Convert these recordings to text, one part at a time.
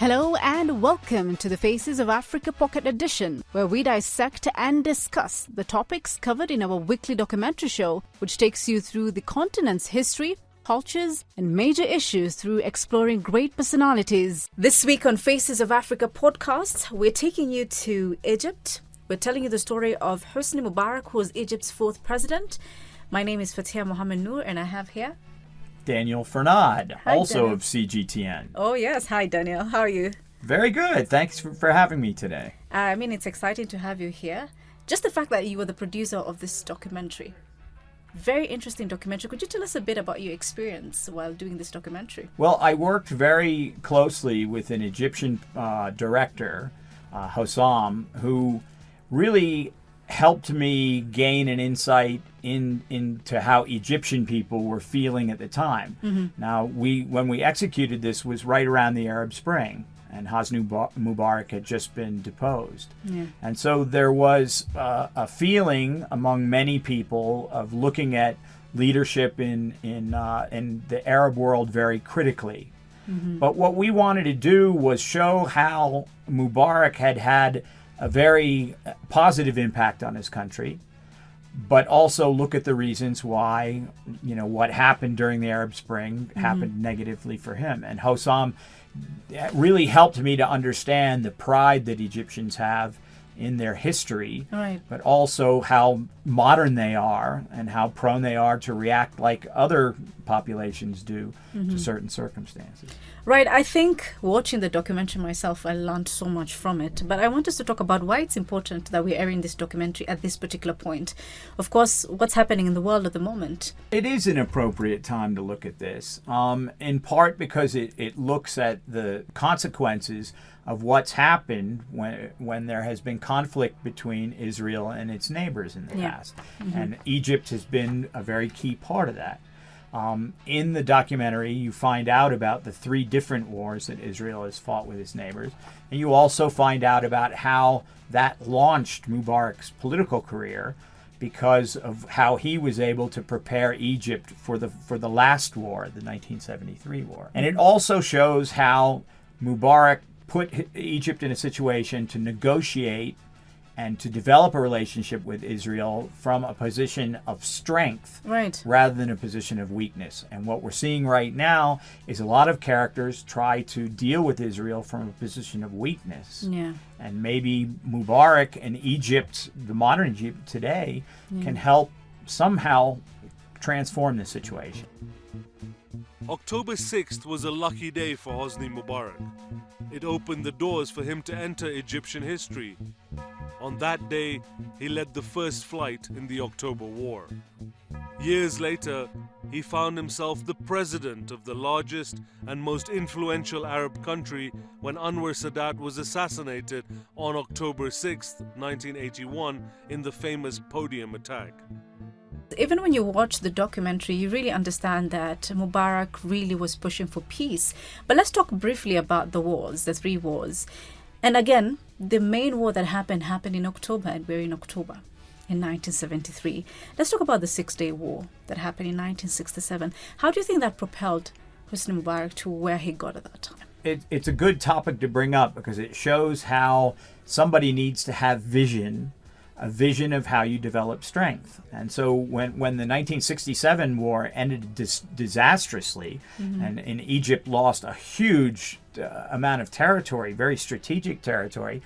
Hello and welcome to the Faces of Africa Pocket Edition, where we dissect and discuss the topics covered in our weekly documentary show, which takes you through the continent's history, cultures, and major issues through exploring great personalities. This week on Faces of Africa podcast, we're taking you to Egypt. We're telling you the story of Hosni Mubarak, who was Egypt's fourth president. My name is Fathiya Mohammed Noor, and I have here Daniel Fernand, also Daniel. of CGTN. Oh yes, hi Daniel, how are you? Very good. Thanks for having me today. It's exciting to have you here. Just the fact that you were the producer of this documentary. Very interesting documentary. Could you tell us a bit about your experience while doing this documentary? Well, I worked very closely with an Egyptian director, Hossam, who really helped me gain an insight into how Egyptian people were feeling at the time. Mm-hmm. Now, when we executed this was right around the Arab Spring, and Hosni Mubarak had just been deposed. Yeah. And so there was a feeling among many people of looking at leadership in the Arab world very critically. Mm-hmm. But what we wanted to do was show how Mubarak had a very positive impact on his country, but also look at the reasons why, what happened during the Arab Spring happened negatively for him. And Hossam really helped me to understand the pride that Egyptians have in their history, right, but also how modern they are and how prone they are to react like other populations do to certain circumstances. Right. I think watching the documentary myself, I learned so much from it. But I want us to talk about why it's important that we're airing this documentary at this particular point. Of course, what's happening in the world at the moment. It is an appropriate time to look at this, in part because it looks at the consequences of what's happened when there has been conflict between Israel and its neighbors in the past. Mm-hmm. And Egypt has been a very key part of that. In the documentary, you find out about the 3 different wars that Israel has fought with its neighbors. And you also find out about how that launched Mubarak's political career because of how he was able to prepare Egypt for the last war, the 1973 war. And it also shows how Mubarak put Egypt in a situation to negotiate and to develop a relationship with Israel from a position of strength, right, rather than a position of weakness. And what we're seeing right now is a lot of characters try to deal with Israel from a position of weakness. Yeah. And maybe Mubarak and Egypt, the modern Egypt today, can help somehow transform the situation. October 6th was a lucky day for Hosni Mubarak. It opened the doors for him to enter Egyptian history. On that day, he led the first flight in the October War. Years later, he found himself the president of the largest and most influential Arab country when Anwar Sadat was assassinated on October 6, 1981, in the famous podium attack. Even when you watch the documentary, you really understand that Mubarak really was pushing for peace. But let's talk briefly about the wars, the 3 wars. And again, the main war that happened in October, and we're in October in 1973. Let's talk about the 6-Day War that happened in 1967. How do you think that propelled Hosni Mubarak to where he got at that time? It's a good topic to bring up because it shows how somebody needs to have a vision of how you develop strength. And so when the 1967 war ended disastrously, and Egypt lost a huge amount of territory, very strategic territory,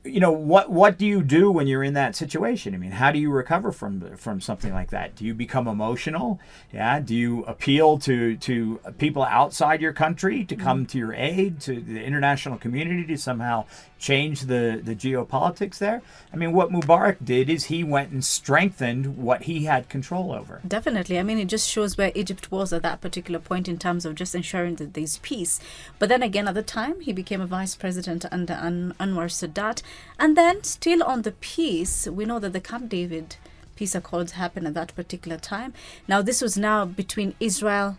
what do you do when you're in that situation? I mean, how do you recover from something like that? Do you become emotional? Yeah. Do you appeal to people outside your country to come to your aid, to the international community to somehow change the geopolitics there? I mean, what Mubarak did is he went and strengthened what he had control over. Definitely. I mean, it just shows where Egypt was at that particular point in terms of just ensuring that there's peace. But then again, at the time, he became a vice president under Anwar Sadat. And then still on the peace, we know that the Camp David peace accords happened at that particular time. Now, this was now between Israel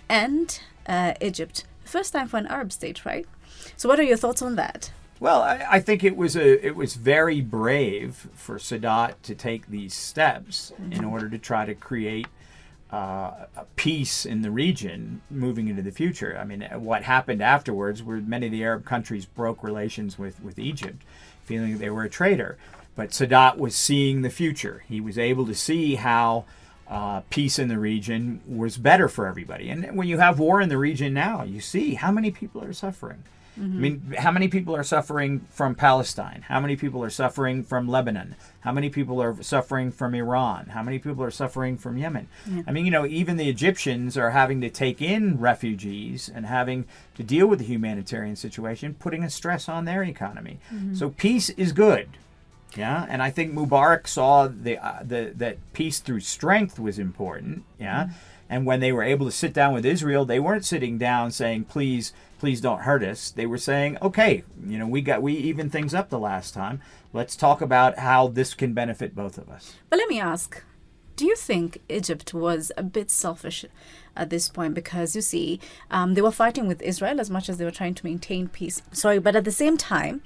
and Egypt. First time for an Arab state, right? So what are your thoughts on that? Well, I think it was very brave for Sadat to take these steps in order to try to create peace in the region moving into the future. I mean, what happened afterwards were many of the Arab countries broke relations with Egypt, feeling they were a traitor. But Sadat was seeing the future. He was able to see how peace in the region was better for everybody. And when you have war in the region now, you see how many people are suffering. I mean, how many people are suffering from Palestine? How many people are suffering from Lebanon? How many people are suffering from Iran? How many people are suffering from Yemen? Yeah. I mean, even the Egyptians are having to take in refugees and having to deal with the humanitarian situation, putting a stress on their economy. So peace is good. Yeah, and I think Mubarak saw that peace through strength was important. Yeah, and when they were able to sit down with Israel, they weren't sitting down saying, "Please don't hurt us." They were saying, "Okay, we evened things up the last time. Let's talk about how this can benefit both of us." But let me ask, do you think Egypt was a bit selfish at this point? Because you see, they were fighting with Israel as much as they were trying to maintain peace. But at the same time,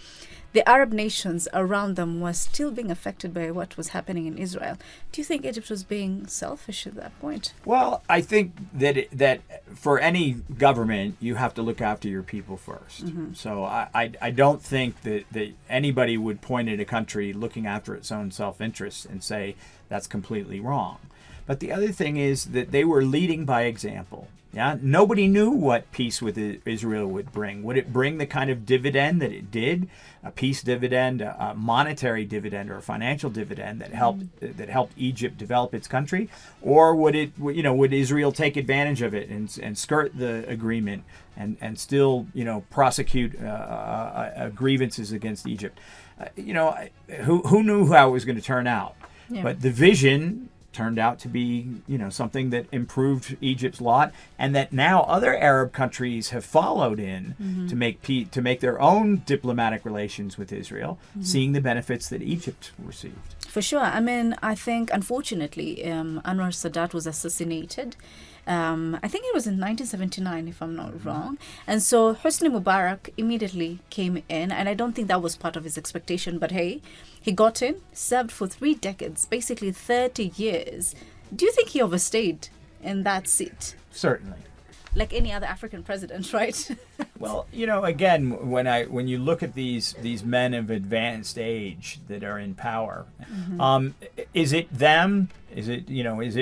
the Arab nations around them were still being affected by what was happening in Israel. Do you think Egypt was being selfish at that point? Well, I think that for any government, you have to look after your people first. So I don't think that anybody would point at a country looking after its own self-interest and say that's completely wrong. But the other thing is that they were leading by example. Yeah, nobody knew what peace with Israel would bring. Would it bring the kind of dividend that it did, a peace dividend, a monetary dividend, or a financial dividend that helped Egypt develop its country, or would Israel take advantage of it and skirt the agreement and still prosecute grievances against Egypt? Who knew how it was going to turn out? Yeah. But the vision turned out to be, something that improved Egypt's lot, and that now other Arab countries have followed in to make their own diplomatic relations with Israel, seeing the benefits that Egypt received. For sure. I mean, I think, unfortunately, Anwar Sadat was assassinated. I think it was in 1979, if I'm not wrong. And so Hosni Mubarak immediately came in, and I don't think that was part of his expectation, but hey, he got in, served for 3 decades, basically 30 years. Do you think he overstayed in that seat? Certainly. Like any other African president, right? Well, again, when you look at these men of advanced age that are in power, is it them? Is it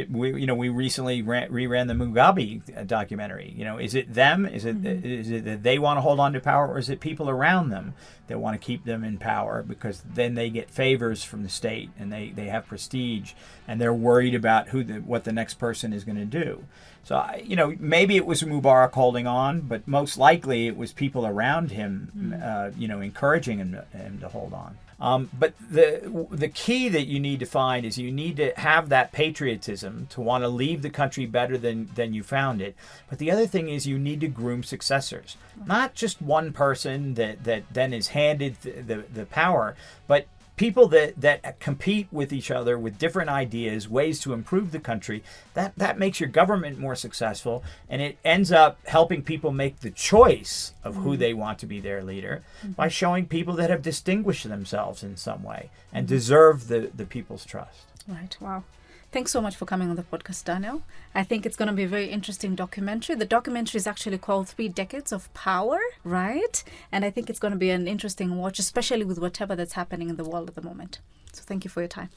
we recently reran the Mugabe documentary. Is it them? Is it that they want to hold on to power, or is it people around them that want to keep them in power because then they get favors from the state and they have prestige and they're worried about what the next person is going to do? So maybe it was Mubarak holding on, but most likely it was people around him, encouraging him to hold on. But the key that you need to find is you need to have that patriotism to want to leave the country better than you found it. But the other thing is you need to groom successors, not just one person that then is handed the power, but people that compete with each other with different ideas, ways to improve the country. That makes your government more successful, and it ends up helping people make the choice of who they want to be their leader by showing people that have distinguished themselves in some way and deserve the people's trust. Right. Wow. Thanks so much for coming on the podcast, Daniel. I think it's going to be a very interesting documentary. The documentary is actually called 3 Decades of Power, right? And I think it's going to be an interesting watch, especially with whatever that's happening in the world at the moment. So thank you for your time.